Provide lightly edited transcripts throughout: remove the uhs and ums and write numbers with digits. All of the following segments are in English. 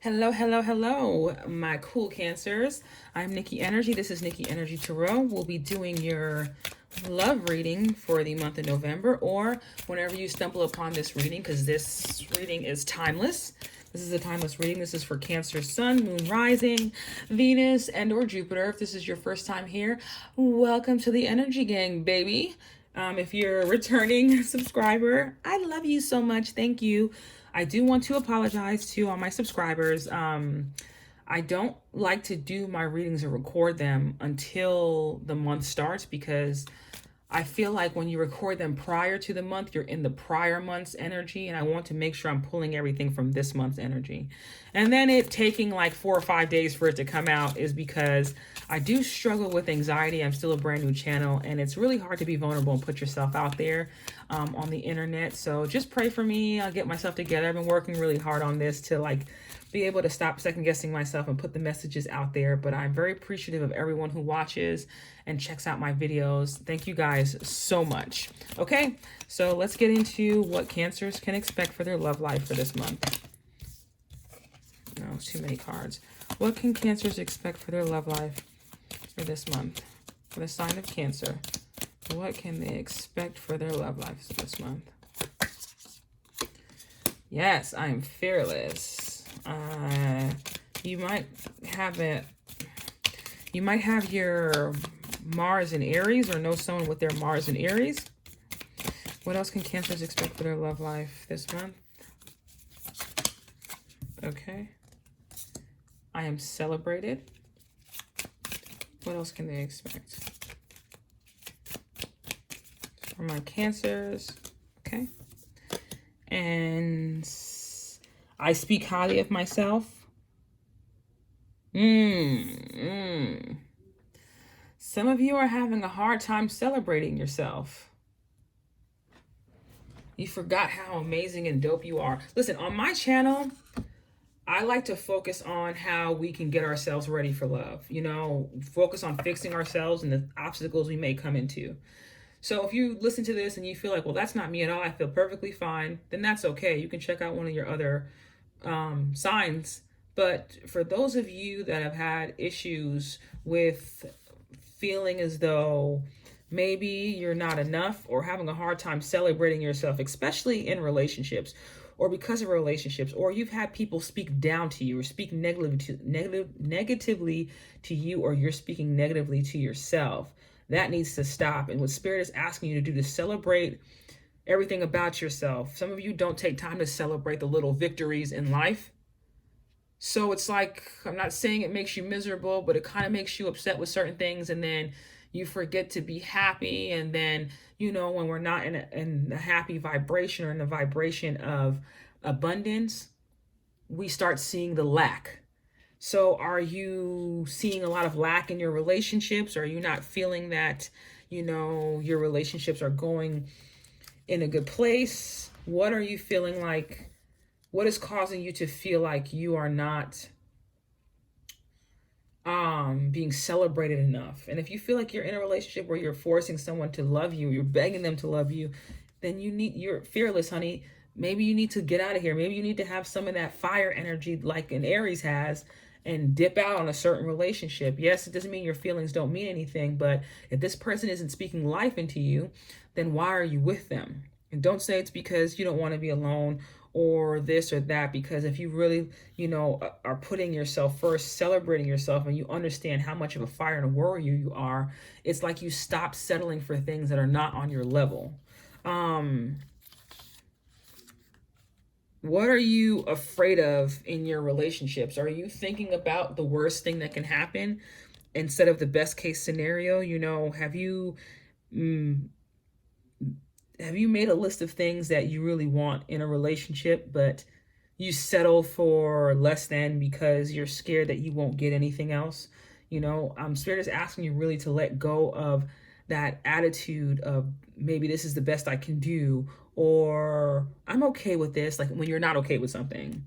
Hello, hello, hello, my cool Cancers. I'm Nikki Energy. This is Nikkienergytarot. We'll be doing your love reading for the month of November, or whenever you stumble upon this reading, because this reading is timeless. This is a timeless reading. This is for Cancer Sun, Moon Rising, Venus, and or Jupiter. If this is your first time here, welcome to the Energy Gang, baby. If you're a returning subscriber, I love you so much. Thank you. I do want to apologize to all my subscribers. I don't like to do my readings or record them until the month starts, because I feel like when you record them prior to the month, you're in the prior month's energy, and I want to make sure I'm pulling everything from this month's energy. And then it taking like 4 or 5 days for it to come out is because I do struggle with anxiety. I'm still a brand new channel, and it's really hard to be vulnerable and put yourself out there on the internet. So just pray for me. I'll get myself together. I've been working really hard on this to be able to stop second guessing myself and put the messages out there. But I'm very appreciative of everyone who watches and checks out my videos. Thank you guys so much. Okay, so let's get into what Cancers can expect for their love life for this month. No, too many cards. What can Cancers expect for their love life for this month? For the sign of Cancer, what can they expect for their love life this month? Yes, I am fearless. You might have your Mars in Aries, or know someone with their Mars in Aries. What else can Cancers expect for their love life this month? Okay. I am celebrated. What else can they expect? For my Cancers. Okay. And I speak highly of myself. Some of you are having a hard time celebrating yourself. You forgot how amazing and dope you are. Listen, on my channel, I like to focus on how we can get ourselves ready for love. You know, focus on fixing ourselves and the obstacles we may come into. So if you listen to this and you feel like, well, that's not me at all, I feel perfectly fine, then that's okay. You can check out one of your other signs. But for those of you that have had issues with feeling as though maybe you're not enough, or having a hard time celebrating yourself, especially in relationships, or because of relationships, or you've had people speak down to you or speak negatively to you, or you're speaking negatively to yourself, that needs to stop. And what Spirit is asking you to do, to celebrate everything about yourself. Some of you don't take time to celebrate the little victories in life. So it's like, I'm not saying it makes you miserable, but it kind of makes you upset with certain things, and then you forget to be happy. And then, you know, when we're not in a happy vibration, or in the vibration of abundance, we start seeing the lack. So are you seeing a lot of lack in your relationships? Are you not feeling that, you know, your relationships are going in a good place? What are you feeling like? What is causing you to feel like you are not being celebrated enough? And if you feel like you're in a relationship where you're forcing someone to love you, you're begging them to love you, then you're fearless, honey. Maybe you need to get out of here. Maybe you need to have some of that fire energy like an Aries has, and dip out on a certain relationship. Yes, it doesn't mean your feelings don't mean anything, but if this person isn't speaking life into you, then why are you with them? And don't say it's because you don't want to be alone, or this or that, because if you really, you know, are putting yourself first, celebrating yourself, and you understand how much of a fire and a warrior you are, it's like you stop settling for things that are not on your level. What are you afraid of in your relationships? Are you thinking about the worst thing that can happen instead of the best case scenario? You know, have you made a list of things that you really want in a relationship, but you settle for less than because you're scared that you won't get anything else? You know, Spirit is asking you really to let go of that attitude of maybe this is the best I can do, or I'm okay with this. Like when you're not okay with something,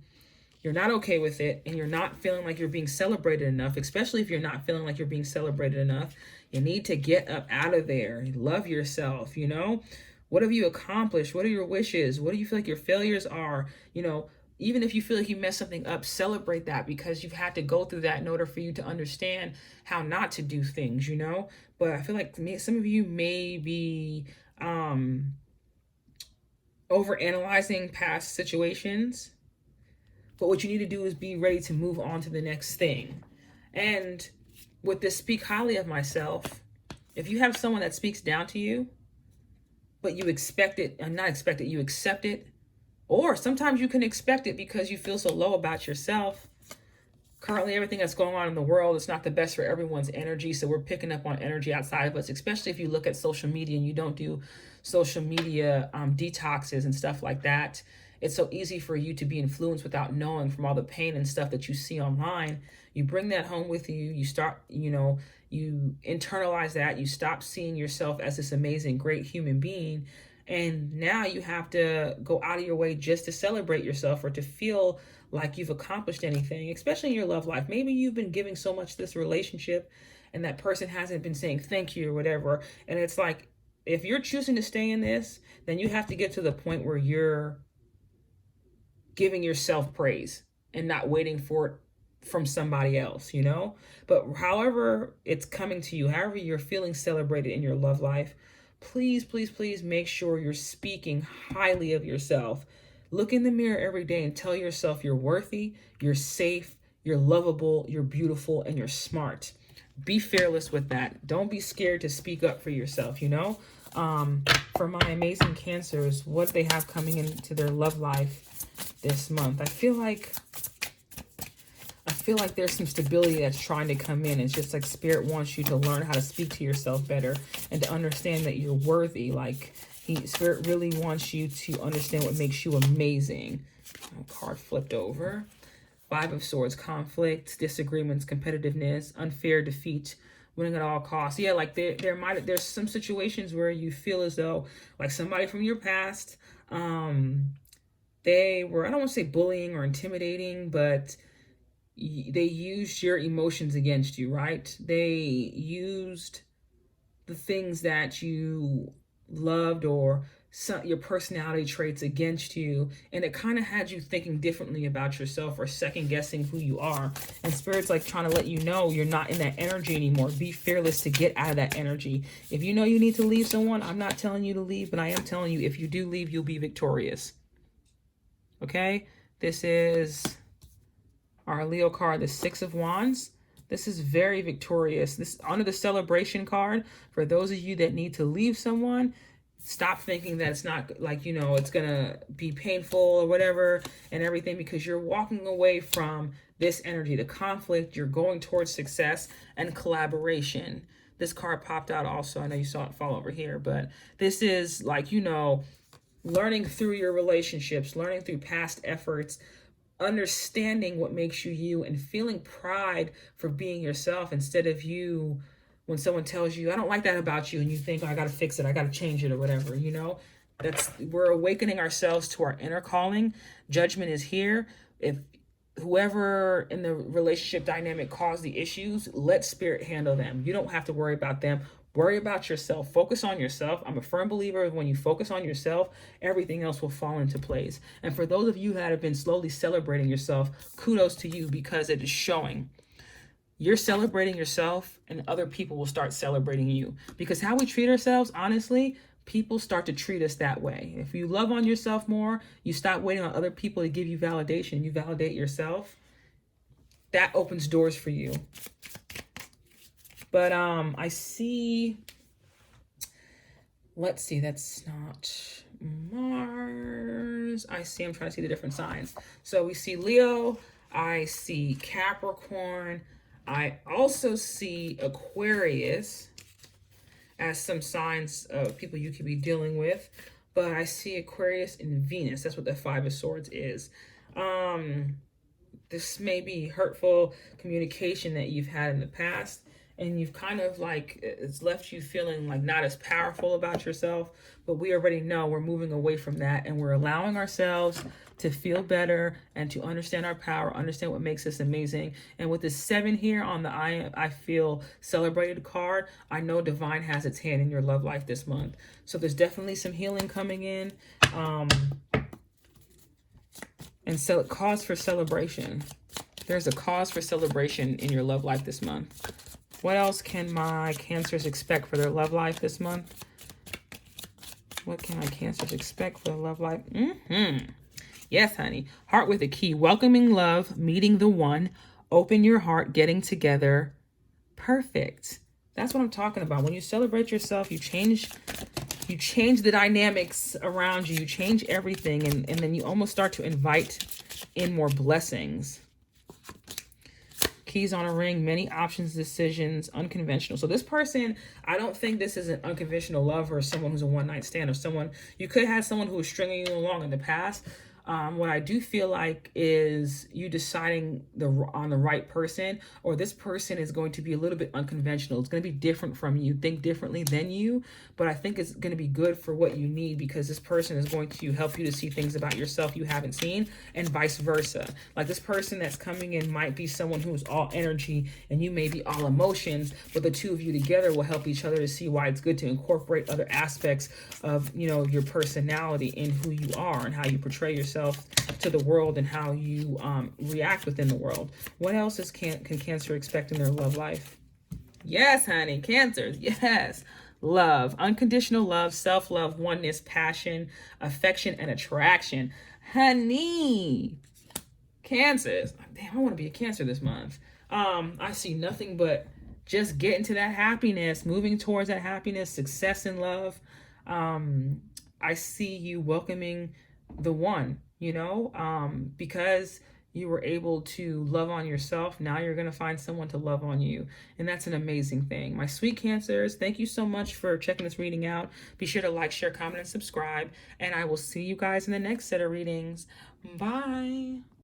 you're not okay with it, and you're not feeling like you're being celebrated enough, especially if you're not feeling like you're being celebrated enough, you need to get up out of there. Love yourself, you know? What have you accomplished? What are your wishes? What do you feel like your failures are? You know, even if you feel like you messed something up, celebrate that, because you've had to go through that in order for you to understand how not to do things, you know? But I feel like some of you may be overanalyzing past situations. But what you need to do is be ready to move on to the next thing. And with this speak highly of myself, if you have someone that speaks down to you, but you expect it, and not expect it, you accept it, or sometimes you can expect it because you feel so low about yourself. Currently, everything that's going on in the world is not the best for everyone's energy. So we're picking up on energy outside of us, especially if you look at social media and you don't do social media detoxes and stuff like that. It's so easy for you to be influenced without knowing from all the pain and stuff that you see online. You bring that home with you. You start, you internalize that. You stop seeing yourself as this amazing, great human being. And now you have to go out of your way just to celebrate yourself or to feel like you've accomplished anything, especially in your love life. Maybe you've been giving so much to this relationship and that person hasn't been saying thank you or whatever. And it's like, if you're choosing to stay in this, then you have to get to the point where you're giving yourself praise and not waiting for it from somebody else, But however it's coming to you, however you're feeling celebrated in your love life, please, please, please make sure you're speaking highly of yourself. Look in the mirror every day and tell yourself you're worthy, you're safe, you're lovable, you're beautiful, and you're smart. Be fearless with that. Don't be scared to speak up for yourself, For my amazing Cancers, what they have coming into their love life this month. I feel like there's some stability that's trying to come in. It's just like Spirit wants you to learn how to speak to yourself better and to understand that you're worthy. Like Spirit really wants you to understand what makes you amazing. Card flipped over. 5 of Swords, conflict, disagreements, competitiveness, unfair defeat, winning at all costs. Yeah, like there's some situations where you feel as though like somebody from your past, they were, I don't want to say bullying or intimidating, but they used your emotions against you, right? They used the things that you loved or your personality traits against you, and it kind of had you thinking differently about yourself or second guessing who you are. And Spirit's like trying to let you know you're not in that energy anymore. Be fearless to get out of that energy. If you know you need to leave someone, I'm not telling you to leave, but I am telling you, if you do leave, you'll be victorious. Okay, this is our Leo card, the 6 of Wands. This is very victorious. This under the celebration card, for those of you that need to leave someone, stop thinking that it's not like, it's going to be painful or whatever and everything, because you're walking away from this energy, the conflict. You're going towards success and collaboration. This card popped out also. I know you saw it fall over here, but this is like, learning through your relationships, learning through past efforts, understanding what makes you you, and feeling pride for being yourself instead of you when someone tells you, I don't like that about you, and you think, oh, I got to fix it, I got to change it or whatever, we're awakening ourselves to our inner calling. Judgment is here. If whoever in the relationship dynamic caused the issues, let Spirit handle them. You don't have to worry about them. Worry about yourself. Focus on yourself. I'm a firm believer of when you focus on yourself, everything else will fall into place. And for those of you that have been slowly celebrating yourself, kudos to you, because it is showing. You're celebrating yourself and other people will start celebrating you. Because how we treat ourselves, honestly, people start to treat us that way. If you love on yourself more, you stop waiting on other people to give you validation. You validate yourself. That opens doors for you. But I see, let's see, that's not Mars. I'm trying to see the different signs. So we see Leo, I see Capricorn, I also see Aquarius as some signs of people you could be dealing with. But I see Aquarius and Venus. That's what the 5 of Swords is. This may be hurtful communication that you've had in the past. And you've kind of it's left you feeling like not as powerful about yourself. But we already know we're moving away from that. And we're allowing ourselves to feel better and to understand our power, understand what makes us amazing. And with the 7 here on the I feel celebrated card, I know Divine has its hand in your love life this month. So there's definitely some healing coming in. And so cause for celebration. There's a cause for celebration in your love life this month. What else can my Cancers expect for their love life this month? What can my Cancers expect for their love life? Yes, honey. Heart with a key. Welcoming love, meeting the one, open your heart, getting together. Perfect. That's what I'm talking about. When you celebrate yourself, you change the dynamics around you. You change everything, and then you almost start to invite in more blessings. Keys on a ring, many options, decisions, unconventional. So this person, I don't think this is an unconventional love or someone who's a one-night stand or someone, you could have someone who was stringing you along in the past. What I do feel like is you deciding on the right person, or this person is going to be a little bit unconventional. It's going to be different from you, think differently than you, but I think it's going to be good for what you need, because this person is going to help you to see things about yourself you haven't seen, and vice versa. Like this person that's coming in might be someone who's all energy and you may be all emotions, but the two of you together will help each other to see why it's good to incorporate other aspects of, you know, your personality in who you are and how you portray yourself to the world and how you react within the world. What else can Cancer expect in their love life? Yes, honey, Cancers. Yes. Love, unconditional love, self-love, oneness, passion, affection, and attraction. Honey, Cancers. Damn, I want to be a Cancer this month. I see nothing but just getting to that happiness, moving towards that happiness, success in love. I see you welcoming the one, you know, because you were able to love on yourself. Now you're going to find someone to love on you. And that's an amazing thing. My sweet Cancers, thank you so much for checking this reading out. Be sure to like, share, comment, and subscribe. And I will see you guys in the next set of readings. Bye.